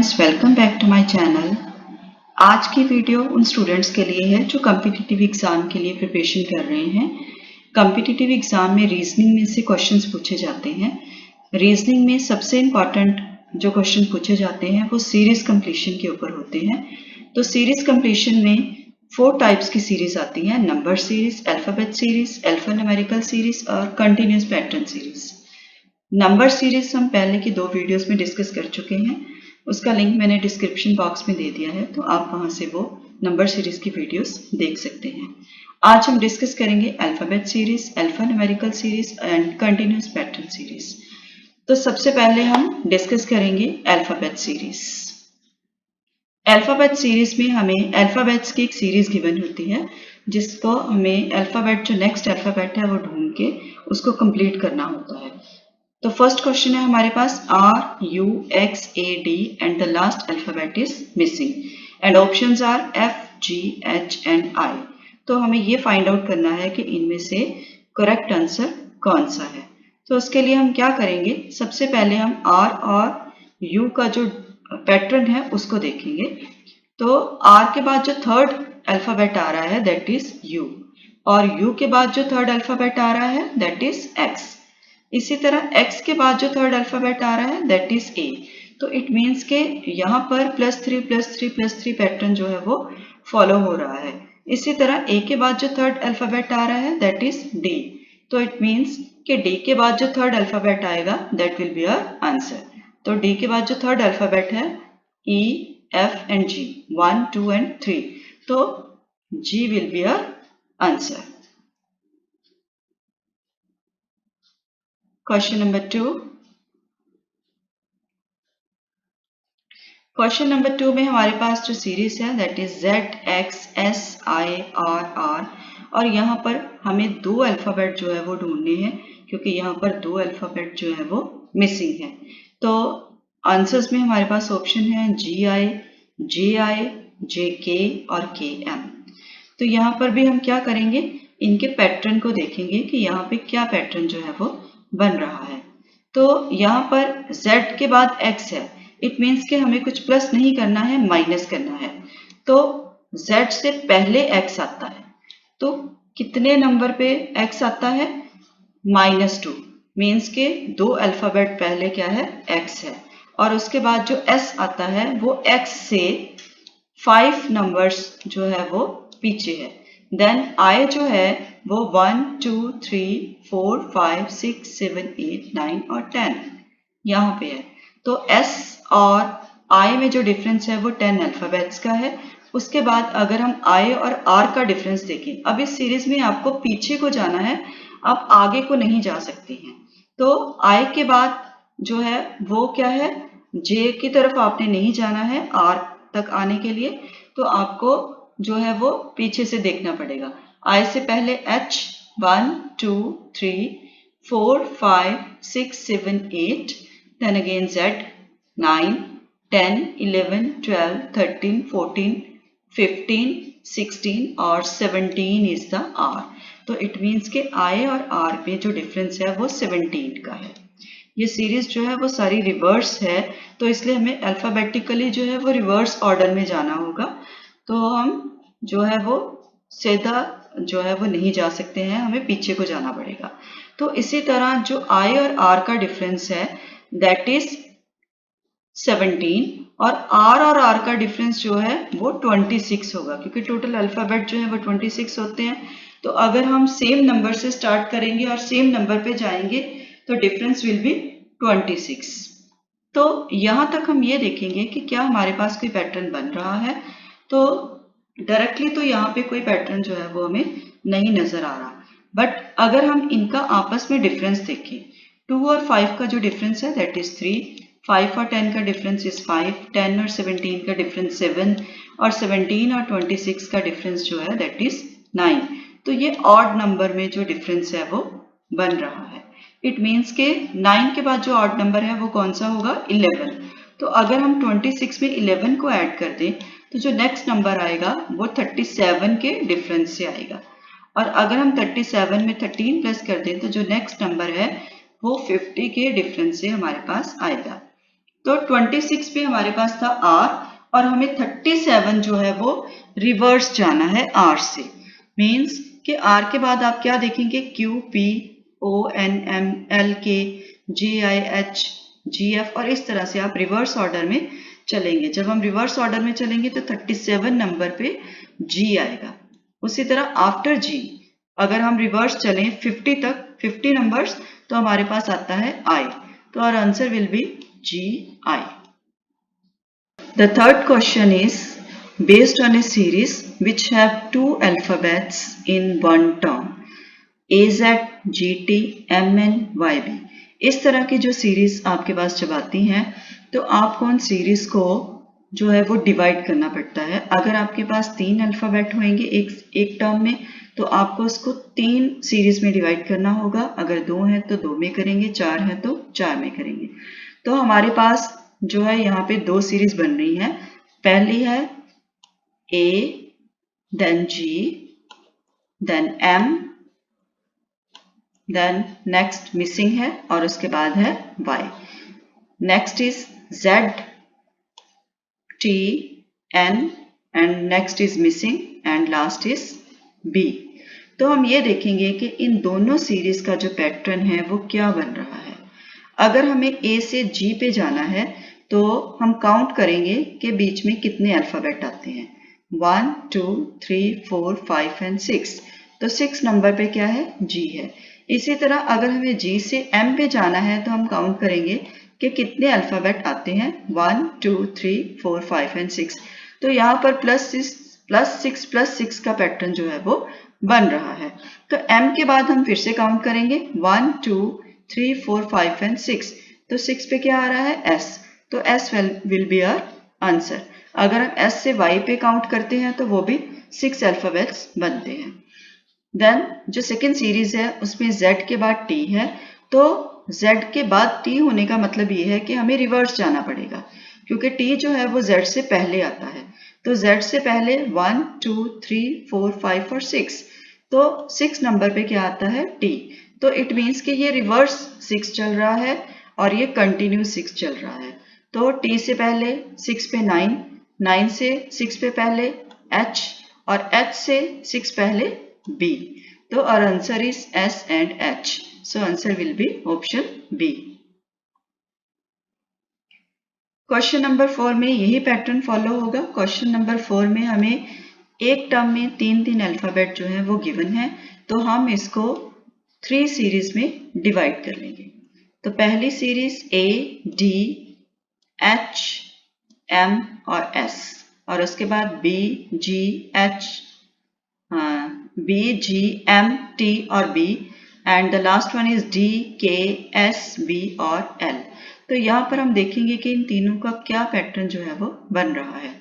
Students, welcome back to my channel. आज की video उन स्टूडेंट्स के लिए है जो कॉम्पिटिटिव एग्जाम के लिए प्रिपरेशन कर रहे हैं। कॉम्पिटिटिव एग्जाम में रीजनिंग में से क्वेश्चंस पूछे जाते हैं। रीजनिंग में सबसे इम्पॉर्टेंट जो क्वेश्चन पूछे जाते हैं वो सीरीज कंप्लीशन के ऊपर होते हैं। तो सीरीज कंप्लीशन में 4 टाइप्स की सीरीज आती हैं: number series, alphabet series, alphanumerical series और continuous pattern series. Number series हम पहले की 2 वीडियोस में डिस्कस कर चुके हैं, उसका लिंक मैंने डिस्क्रिप्शन बॉक्स में दे दिया है, तो आप वहां से वो नंबर सीरीज की वीडियोस देख सकते हैं। आज हम डिस्कस करेंगे alphabet series, alphanumerical series and continuous pattern series. तो सबसे पहले हम डिस्कस करेंगे अल्फाबेट सीरीज। अल्फाबेट सीरीज में हमें अल्फाबेट्स की एक सीरीज गिवन होती है, जिसको हमें अल्फाबेट जो नेक्स्ट अल्फाबेट है वो ढूंढ के उसको कंप्लीट करना होता है। तो फर्स्ट क्वेश्चन है हमारे पास RUXAD and the last alphabet is missing and options are FGH and I। तो हमें ये फाइंड आउट करना है कि इनमें से करेक्ट आंसर कौन सा है। तो उसके लिए हम क्या करेंगे, सबसे पहले हम R और U का जो पैटर्न है उसको देखेंगे। तो R के बाद जो थर्ड अल्फाबेट आ रहा है दैट इज U, और U के बाद जो थर्ड अल्फाबेट आ रहा है दैट इज X। इसी तरह X के बाद जो थर्ड अल्फाबेट आ रहा है दैट इज A। तो इट मीन्स के यहाँ पर +3+3+3 पैटर्न जो है वो फॉलो हो रहा है। इसी तरह A के बाद जो थर्ड अल्फाबेट आ रहा है दैट इज D। तो इट मीन्स कि D के बाद जो थर्ड अल्फाबेट आएगा that will be our answer. तो D के बाद जो थर्ड अल्फाबेट है E, F and G, 1, 2 and 3, तो G will be our answer. Question number 2. Question number 2 में हमारे पास जो सीरीज है दैट इज ZXSIRR, और यहाँ पर हमें 2 अल्फाबेट जो है वो ढूंढने हैं, क्योंकि यहाँ पर 2 अल्फाबेट जो है वो मिसिंग है। तो आंसर्स में हमारे पास ऑप्शन है GI, JI, JK और KM। तो यहाँ पर भी हम क्या करेंगे, इनके पैटर्न को देखेंगे कि यहाँ पे क्या पैटर्न जो है वो बन रहा है। तो यहाँ पर Z के बाद X है, इट मीन्स कि हमें कुछ प्लस नहीं करना है, माइनस करना है। तो Z से पहले X आता है, तो कितने नंबर पे X आता है, -2, मीन्स के 2 अल्फाबेट पहले क्या है, X है, और उसके बाद जो S आता है वो X से 5 नंबर्स जो है वो पीछे है। देन I जो है वो 1, 2, 3, 4, 5, 6, 7, 8, 9 और 10 यहाँ पे है। तो S और I में जो डिफरेंस है वो 10 अल्फाबेट्स का है। उसके बाद अगर हम I और R का डिफरेंस देखें, अब इस सीरीज में आपको पीछे को जाना है, आप आगे को नहीं जा सकते हैं। तो I के बाद जो है वो क्या है, J की तरफ आपने नहीं जाना है R तक आने के लिए, तो आपको जो है वो पीछे से देखना पड़ेगा। I से पहले H, 1, 2, 3, 4, 5, 6, 7, 8, then again Z, 9, 10, 11, 12, 13, 14, 15, 16 और 17 is the R। तो इट मीन्स के I और R में जो डिफरेंस है वो 17 का है। ये सीरीज जो है वो सारी रिवर्स है, तो इसलिए हमें अल्फाबेटिकली जो है वो रिवर्स ऑर्डर में जाना होगा। तो हम जो है वो सीधा जो है वो नहीं जा सकते हैं, हमें पीछे को जाना पड़ेगा। तो इसी तरह जो I और R का डिफरेंस है दैट इज 17, और R का डिफरेंस जो है वो 26 होगा, क्योंकि टोटल अल्फाबेट जो है वो 26 होते हैं। तो अगर हम सेम नंबर से स्टार्ट करेंगे और सेम नंबर पे जाएंगे तो डिफरेंस विल बी 26। तो यहाँ तक हम ये देखेंगे कि क्या हमारे पास कोई पैटर्न बन रहा है। तो डायरेक्टली तो यहाँ पे कोई पैटर्न जो है वो हमें नहीं नजर आ रहा, बट अगर हम इनका आपस में डिफरेंस देखें, 2 और 5 का जो डिफरेंस है दैट इज 3, 5 और 10 का डिफरेंस इज 5, 10 और 17 का डिफरेंस 7, और 17 और 26 का डिफरेंस जो है दैट इज 9। तो ये ऑड नंबर में जो डिफरेंस है वो बन रहा है। इट मीन्स के 9 के बाद जो ऑड नंबर है वो कौन सा होगा, 11। तो अगर हम 26 में 11 को ऐड कर दें तो जो नेक्स्ट नंबर आएगा वो 37 के डिफरेंस से आएगा, और अगर हम 37 में 13 प्लस कर दें तो जो नेक्स्ट नंबर है वो 50 के डिफरेंस से हमारे पास आएगा। तो 26 पे हमारे पास था R और हमें 37 जो है वो रिवर्स जाना है R से। मीन्स कि R के बाद आप क्या देखेंगे, Q, P, O, N, M, L, K, G, I, H, G, F और इस तरह से आप रिवर्स ऑर्डर में चलेंगे। जब हम रिवर्स ऑर्डर में चलेंगे तो 37 नंबर पे G आएगा। उसी तरह आफ्टर G अगर हम रिवर्स चलें 50 तक, 50 नंबर्स, तो हमारे पास आता है I। तो our answer will be GI. The third question is based on a series which have two alphabets in one term, AZ, GT, MN, YB। इस तरह की जो सीरीज आपके पास जब आती हैं तो आपको उन सीरीज को जो है वो डिवाइड करना पड़ता है। अगर आपके पास 3 अल्फ़ाबेट होंगे एक टर्म में तो आपको उसको 3 सीरीज में डिवाइड करना होगा। अगर 2 है तो 2 में करेंगे, 4 है तो 4 में करेंगे। तो हमारे पास जो है यहाँ पे 2 सीरीज बन रही हैं। पहली है A, then G, then M, then next missing है और उसके बाद है Y। Next is Z, T, N and next is missing and last is B। तो हम ये देखेंगे कि इन दोनों सीरीज का जो पैटर्न है वो क्या बन रहा है। अगर हमें A से G पे जाना है तो हम काउंट करेंगे कि बीच में कितने अल्फ़ाबेट आते हैं। 1, 2, 3, 4, 5 एंड 6। तो 6 नंबर पे क्या है, G है। इसी तरह अगर हमें G से M पे जाना है तो हम काउंट करेंगे कि कितने अल्फ़ाबेट आते हैं। 1, 2, 3, 4, 5 एंड 6। तो यहाँ पर प्लस 6 का पैटर्न जो है वो बन रहा है। तो M के बाद हम फिर से काउंट करेंगे 1, 2, 3, 4, 5 एंड 6। तो 6 पे क्या आ रहा है, S। तो S will be our answer. अगर हम S से Y पे काउंट करते हैं तो वो भी 6 अल्फ़ाबेट्स बनते हैं। देन जो सेकेंड सीरीज है उसमें Z के बाद T है। तो Z के बाद T होने का मतलब ये है कि हमें रिवर्स जाना पड़ेगा, क्योंकि T जो है वो Z से पहले आता है। तो Z से पहले 1, 2, 3, 4, 5 और 6। तो 6 नंबर पे क्या आता है, T। तो इट मीन्स कि ये रिवर्स 6 चल रहा है और ये कंटिन्यू 6 चल रहा है। तो T से पहले 6 पे 9, 9 से 6 पे पहले H और H से 6 पहले B। तो our answer is S and H. So answer will be option B. Question number 4 में यही पैटर्न फॉलो होगा। क्वेश्चन नंबर 4 में हमें एक टर्म में 3 अल्फ़ाबेट जो है वो गिवन है, तो हम इसको 3 सीरीज में डिवाइड कर लेंगे। तो पहली series A, D, H, M और S और उसके बाद B, G, H, B, G, M, T और B and the last one is D, K, S, B और L। तो यहाँ पर हम देखेंगे कि इन तीनों का क्या पैटर्न जो है वो बन रहा है।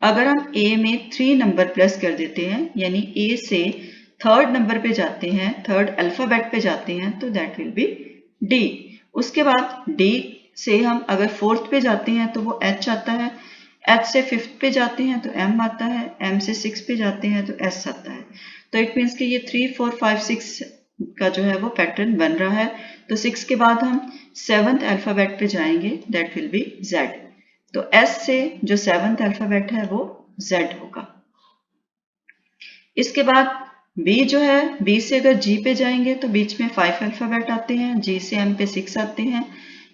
अगर हम A में 3 नंबर प्लस कर देते हैं, यानी A से थर्ड नंबर पे जाते हैं, थर्ड अल्फ़ाबेट पे जाते हैं, तो दैट विल बी D। उसके बाद D से हम अगर फोर्थ पे जाते हैं तो वो H आता है, H से फिफ्थ पे जाते हैं तो M आता है, M से 6 पे जाते हैं तो S आता है। तो इट मीन्स कि ये 3, 4, 5, 6 का जो है वो पैटर्न बन रहा है। तो 6 के बाद हम 7th अल्फ़ाबेट पे जाएंगे, दैट विल बी Z। तो S से जो 7th अल्फ़ाबेट है वो Z होगा। इसके बाद B जो है, B से अगर G पे जाएंगे तो बीच में 5 अल्फ़ाबेट आते हैं, G से M पे 6 आते हैं,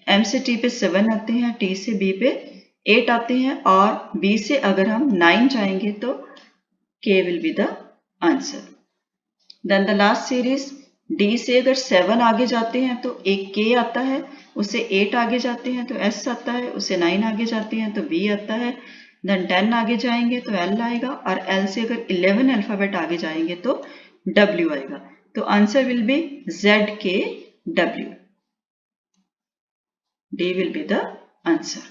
M से T पे 7 आते हैं, T से B पे 8 आते हैं और B से अगर हम 9 जाएंगे तो K will be the answer. Then the last series D से अगर 7 आगे जाते हैं तो एक K आता है, उससे 8 आगे जाते हैं तो S आता है, उससे 9 आगे जाते हैं तो B आता है, देन 10 आगे जाएंगे तो L आएगा और L से अगर 11 अल्फ़ाबेट आगे जाएंगे तो W आएगा। तो answer will B ZKW। D will be the answer.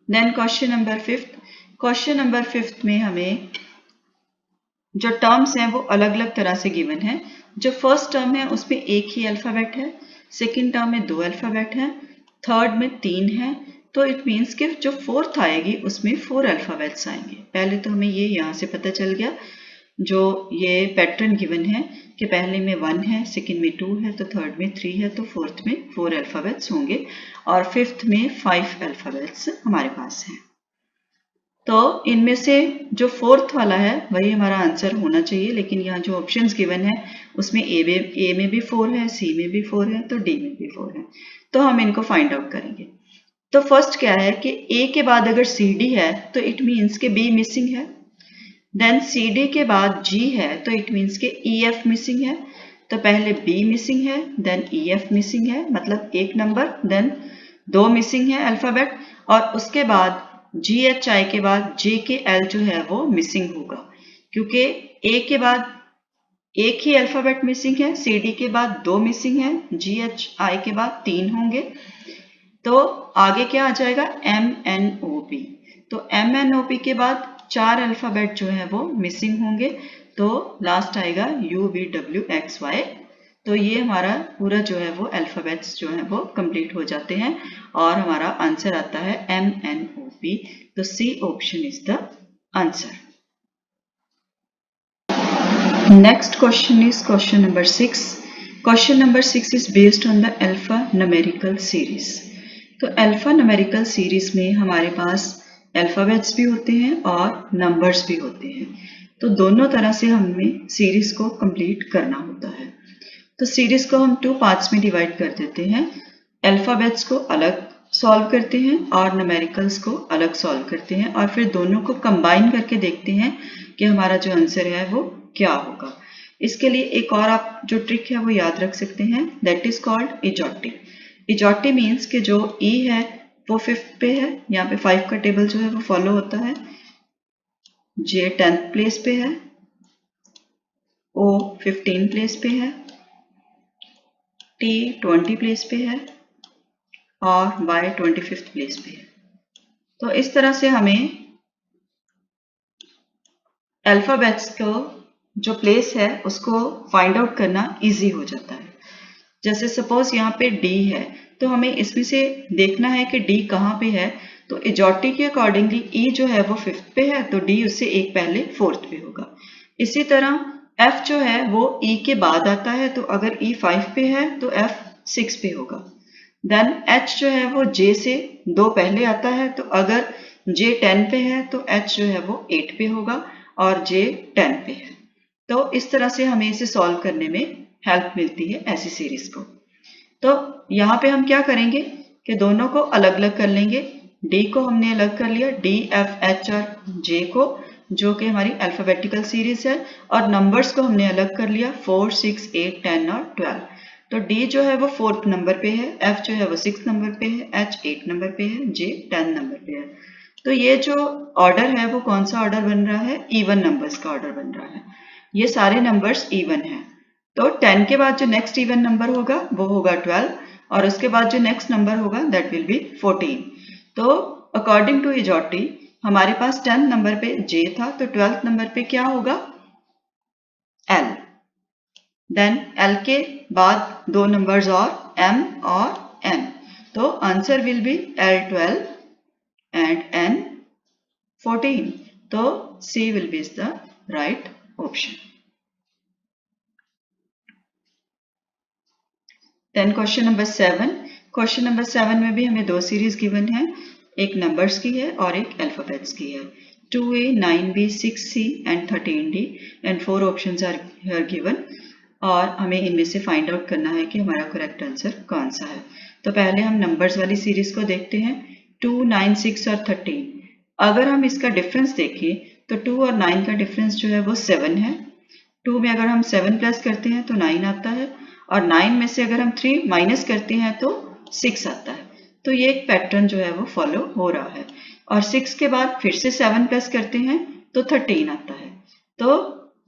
Then question number 5th. Question number 5th में हमें जो टर्म्स हैं वो अलग अलग तरह से गिवन है। जो फर्स्ट टर्म है उसमें एक ही अल्फ़ाबेट है, सेकंड टर्म में 2 अल्फ़ाबेट हैं, थर्ड में 3 है। तो इट मीन्स कि जो फोर्थ आएगी उसमें 4 अल्फ़ाबेट्स आएंगे। पहले तो हमें ये यहाँ से पता चल गया जो ये पैटर्न गिवन है कि पहले में 1 है, सेकंड में 2 है, तो थर्ड में 3 है, तो फोर्थ में 4 अल्फ़ाबेट्स होंगे और फिफ्थ में 5 अल्फ़ाबेट्स हमारे पास हैं। तो इनमें से जो फोर्थ वाला है वही हमारा आंसर होना चाहिए, लेकिन यहाँ जो ऑप्शंस गिवन है उसमें ए में भी 4 है, सी में भी 4 है, तो डी में भी 4 है। तो हम इनको फाइंड आउट करेंगे। तो फर्स्ट क्या है कि ए के बाद अगर सी डी है तो इट मीन्स के बी मिसिंग है, देन सी डी के बाद जी है तो इट मीन्स के ई एफ मिसिंग है। तो पहले बी मिसिंग है, देन ई एफ मिसिंग है, मतलब एक नंबर, देन 2 मिसिंग है अल्फाबेट, और उसके बाद जी एच आई के बाद जे के एल जो है वो मिसिंग होगा, क्योंकि ए के बाद एक ही अल्फाबेट मिसिंग है, सी डी के बाद 2 मिसिंग है, जी एच आई के बाद 3 होंगे, तो आगे क्या आ जाएगा एम एन ओ पी। तो एम एन ओ पी के बाद 4 अल्फाबेट जो है वो मिसिंग होंगे, तो लास्ट आएगा U V W X Y. तो ये हमारा पूरा जो है वो अल्फाबेट्स जो है वो कंप्लीट हो जाते हैं और हमारा आंसर आता है एम एन ओ पी। तो C option is the answer. Next question is question number 6. Question number 6 is based on the alphanumerical series. तो अल्फा न्यूमेरिकल सीरीज में हमारे पास अल्फाबेट्स भी होते हैं और नंबर्स भी होते हैं, तो दोनों तरह से हमें सीरीज को कंप्लीट करना होता है। तो सीरीज को हम 2 पार्ट्स में डिवाइड कर देते हैं, अल्फाबेट्स को अलग सॉल्व करते हैं और न्यूमेरिकल्स को अलग सॉल्व करते हैं, और फिर दोनों को कंबाइन करके देखते हैं कि हमारा जो आंसर है वो क्या होगा। इसके लिए एक और आप जो ट्रिक है वो याद रख सकते हैं, दैट इज कॉल्ड इजोटी। इजोटी मीन्स कि जो ई है वो 5th पे है, यहाँ पे 5 का टेबल जो है वो फॉलो होता है, जे 10th प्लेस पे है, ओ 15 प्लेस पे है, टी 20 प्लेस पे है और y 25th प्लेस पे है। तो इस तरह से हमें अल्फाबेट्स को जो प्लेस है उसको फाइंड आउट करना इजी हो जाता है। जैसे सपोज यहाँ पे D है, तो हमें इसमें से देखना है कि D कहाँ पे है, तो इजोटी के अकॉर्डिंगली E जो है वो 5th पे है, तो D उससे एक पहले 4th पे होगा। इसी तरह F जो है वो E के बाद आता है, तो अगर E 5 पे है तो F 6 पे होगा। देन H जो है वो J से 2 पहले आता है, तो अगर J 10 पे है तो H जो है वो 8 पे होगा और J 10 पे है। तो इस तरह से हमें इसे सॉल्व करने में हेल्प मिलती है ऐसी सीरीज को। तो यहाँ पे हम क्या करेंगे कि दोनों को अलग अलग कर लेंगे। D को हमने अलग कर लिया, D, F, H और J को, जो कि हमारी अल्फाबेटिकल सीरीज है, और नंबर्स को हमने अलग कर लिया 4, 6, 8, 10 और 12। तो D जो है वो 4th नंबर पे है, F जो है वो 6th नंबर पे है, H 8 नंबर पे है, J 10 नंबर पे है। तो ये जो ऑर्डर है वो कौन सा ऑर्डर बन रहा है, इवन नंबर्स का ऑर्डर बन रहा है। ये सारे नंबर्स इवन हैं। तो 10 के बाद जो नेक्स्ट इवन नंबर होगा वो होगा 12, और उसके बाद जो नेक्स्ट नंबर होगा दैट विल बी 14। तो अकॉर्डिंग टू इजोटी हमारे पास 10th नंबर पे J था, तो 12th नंबर पे क्या होगा L। देन L के बाद 2 नंबर्स और M और N, तो answer will B L12 and N14। तो C will be the right option. Then question number 7। Question number 7 में भी हमें 2 सीरीज गिवन है, एक नंबर्स की है और एक अल्फाबेट्स की है। 2A, 9B, 6C and 13D and 4 options are here given, और हमें इनमें से फाइंड आउट करना है कि हमारा करेक्ट आंसर कौन सा है। तो पहले हम नंबर्स वाली सीरीज को देखते हैं, 2, 9, 6 और 13। अगर हम इसका डिफरेंस देखें तो 2 और 9 का डिफरेंस जो है वो 7 है। 2 में अगर हम 7 प्लस करते हैं तो 9 आता है, और 9 में से अगर हम 3 माइनस करते हैं तो 6 आता है। तो ये एक पैटर्न जो है वो फॉलो हो रहा है, और 6 के बाद फिर से 7 प्लस करते हैं तो 13 आता है। तो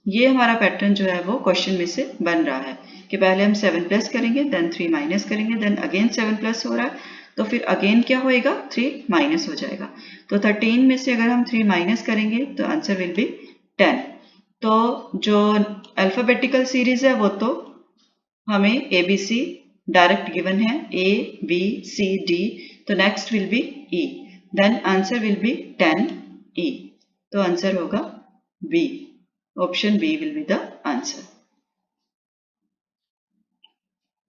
ये हमारा पैटर्न जो है वो क्वेश्चन में से बन रहा है कि पहले हम 7 प्लस करेंगे, देन 3 माइनस करेंगे, देन अगेन 7 प्लस हो रहा है, तो फिर अगेन क्या होएगा 3 माइनस हो जाएगा। तो 13 में से अगर हम 3 माइनस करेंगे तो आंसर विल बी 10। तो जो अल्फाबेटिकल सीरीज है वो तो हमें ABC डायरेक्ट गिवन है, A, B, C, D, तो next will be E, then answer will be 10E। तो आंसर होगा B। Option B will be the answer.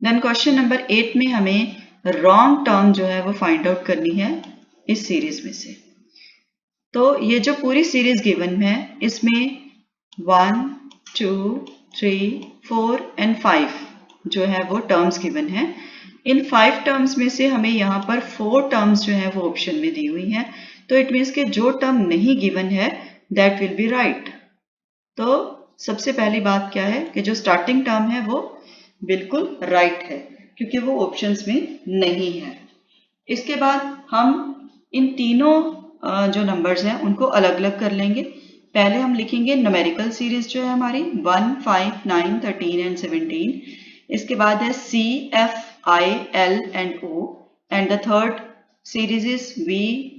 Then question number 8 में हमें रॉन्ग टर्म जो है वो फाइंड आउट करनी है इस सीरीज में से। तो ये जो पूरी सीरीज गिवन है इसमें 1, 2, 3, 4 एंड 5 जो है वो टर्म्स गिवन है। इन 5 टर्म्स में से हमें यहाँ पर 4 टर्म्स जो है वो ऑप्शन में दी हुई हैं। तो इट मीन्स कि जो टर्म नहीं गिवन है दैट विल बी राइट। तो सबसे पहली बात क्या है कि जो स्टार्टिंग टर्म है वो बिल्कुल राइट है क्योंकि वो ऑप्शंस में नहीं है। इसके बाद हम इन तीनों जो नंबर्स हैं उनको अलग अलग कर लेंगे। पहले हम लिखेंगे न्यूमेरिकल सीरीज जो है हमारी 1, 5, 9, 13 एंड 17। इसके बाद है C, F, I, L and O and the third series is V,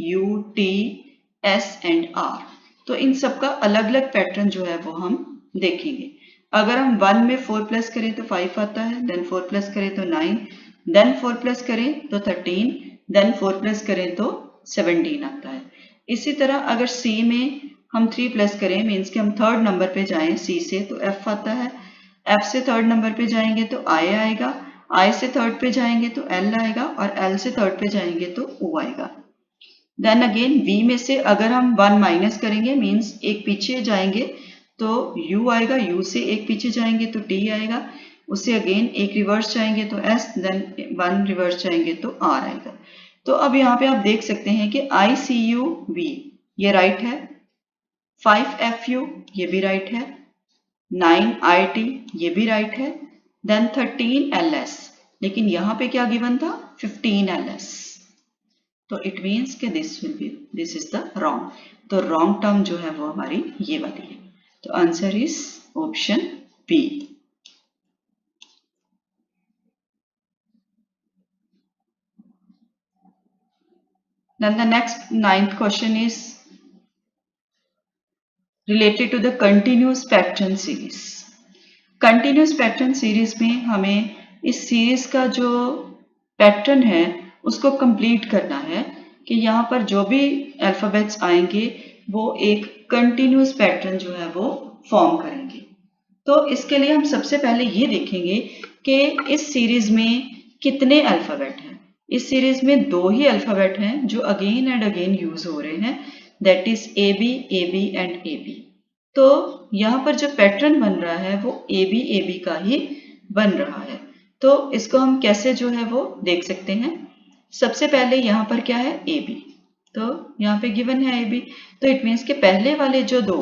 U, T, S and R। तो इन सबका अलग अलग पैटर्न जो है वो हम देखेंगे। अगर हम 1 में 4 प्लस करें तो 5 आता है, देन 4 प्लस करें तो 9, देन 4 प्लस करें तो 13, देन 4 प्लस करें तो 17 आता है। इसी तरह अगर C में हम 3 प्लस करें मीन्स कि हम थर्ड नंबर पे जाएं C से तो F आता है, F से थर्ड नंबर पे जाएंगे तो I आएगा, I से थर्ड पे जाएंगे तो L आएगा और L से थर्ड पे जाएंगे तो O आएगा। देन अगेन V में से अगर हम 1 माइनस करेंगे मीन्स एक पीछे जाएंगे तो U आएगा, U से एक पीछे जाएंगे तो T आएगा, उससे अगेन एक रिवर्स जाएंगे तो S, देन 1 रिवर्स जाएंगे तो R आएगा। तो अब यहाँ पे आप देख सकते हैं कि ICUV ये राइट है, 5FU ये भी राइट है, 9IT ये भी राइट है, देन 13LS, लेकिन यहाँ पे क्या गिवन था 15LS। तो इट मीन्स कि दिस इज द रॉन्ग। तो रॉन्ग टर्म जो है वो हमारी ये वाली है। तो answer is option B. Then the next 9th question is related to the continuous pattern series. Continuous pattern series में हमें इस सीरीज का जो पैटर्न है उसको कंप्लीट करना है कि यहाँ पर जो भी अल्फाबेट्स आएंगे वो एक कंटिन्यूस पैटर्न जो है वो फॉर्म करेंगे। तो इसके लिए हम सबसे पहले ये देखेंगे कि इस सीरीज में कितने अल्फाबेट हैं। इस सीरीज में 2 ही अल्फाबेट हैं जो अगेन एंड अगेन यूज हो रहे हैं, that is AB, AB and AB। तो यहाँ पर जो पैटर्न बन रहा है वो AB, AB का ही बन रहा है। तो इसको हम कैसे जो है वो देख सकते हैं। सबसे पहले यहाँ पर क्या है AB, तो यहाँ पे गिवन है AB, तो इट मीन्स के पहले वाले जो 2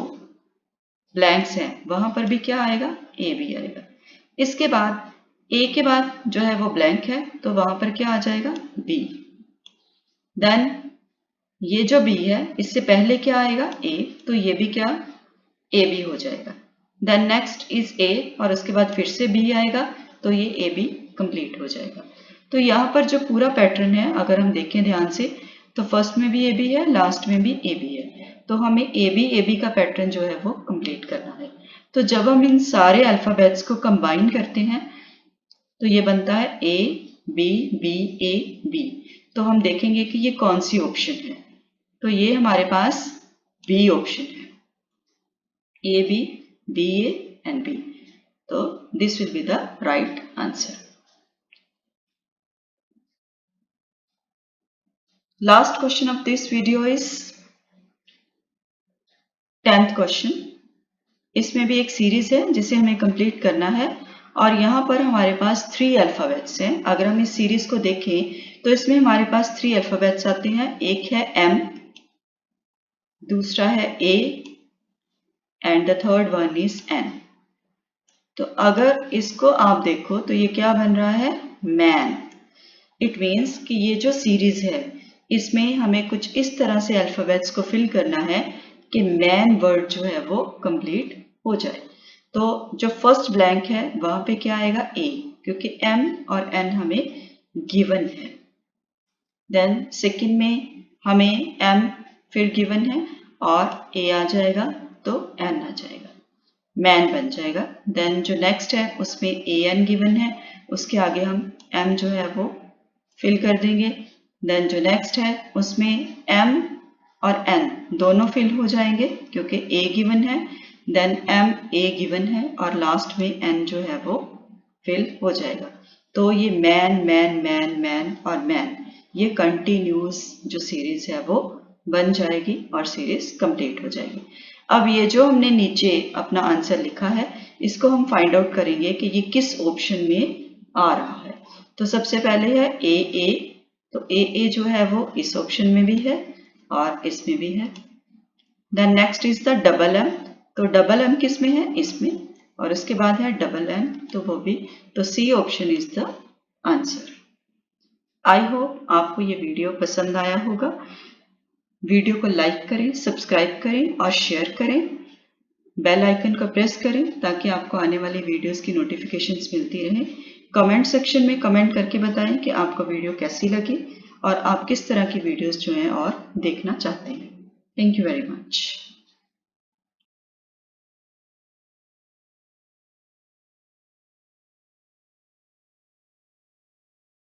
ब्लैंक्स हैं वहां पर भी क्या आएगा AB आएगा। इसके बाद A के बाद जो है वो ब्लैंक है तो वहां पर क्या आ जाएगा B। देन ये जो B है इससे पहले क्या आएगा A, तो ये भी क्या AB हो जाएगा। देन नेक्स्ट इज A और उसके बाद फिर से B आएगा तो ये AB कंप्लीट हो जाएगा। तो यहाँ पर जो पूरा पैटर्न है अगर हम देखें ध्यान से तो फर्स्ट में भी AB है, लास्ट में भी AB है, तो हमें AB का पैटर्न जो है वो कंप्लीट करना है। तो जब हम इन सारे अल्फाबेट्स को कंबाइन करते हैं तो ये बनता है A B B A B। तो हम देखेंगे कि ये कौन सी ऑप्शन है, तो ये हमारे पास B ऑप्शन है, AB BA एंड B। तो this will be the right answer. Last question of this video is 10th question. इसमें भी एक सीरीज है जिसे हमें कंप्लीट करना है और यहाँ पर हमारे पास 3 अल्फाबेट्स हैं। अगर हम इस सीरीज को देखें तो इसमें हमारे पास 3 अल्फाबेट्स आते हैं, एक है M, दूसरा है A and the third one is N। तो अगर इसको आप देखो तो ये क्या बन रहा है मैन। इट मीन्स कि ये जो सीरीज है इसमें हमें कुछ इस तरह से अल्फाबेट्स को फिल करना है कि मैन वर्ड जो है वो कंप्लीट हो जाए। तो जो फर्स्ट ब्लैंक है वहां पे क्या आएगा A, क्योंकि M और N हमें गिवन है। देन सेकंड में हमें M फिर गिवन है और A आ जाएगा तो N आ जाएगा, मैन बन जाएगा। देन जो नेक्स्ट है उसमें AN गिवन है, उसके आगे हम M जो है वो फिल कर देंगे। देन जो नेक्स्ट है उसमें M और N दोनों फिल हो जाएंगे क्योंकि A गिवन है, देन एम ए गिवन है और लास्ट में एन जो है वो फिल हो जाएगा। तो ये मैन मैन मैन मैन और मैन, ये कंटिन्यूस जो सीरीज है वो बन जाएगी और सीरीज कंप्लीट हो जाएगी। अब ये जो हमने नीचे अपना आंसर लिखा है, इसको हम फाइंड आउट करेंगे कि ये किस ऑप्शन में आ रहा है। तो सबसे पहले है ए, तो ए जो है वो इस ऑप्शन में भी है और इसमें भी है। Then next is the double M, तो डबल एम किस में है, इसमें, और उसके बाद है डबल एम, तो वो भी, तो C option is the answer. I hope आपको ये वीडियो पसंद आया होगा। वीडियो को लाइक करें, सब्सक्राइब करें और शेयर करें। बेल आइकन को प्रेस करें ताकि आपको आने वाली वीडियोस की नोटिफिकेशंस मिलती रहें। कमेंट सेक्शन में कमेंट करके बताएं कि आपको वीडियो कैसी लगी और आप किस तरह की वीडियोस जो हैं और देखना चाहते हैं। Thank you very much.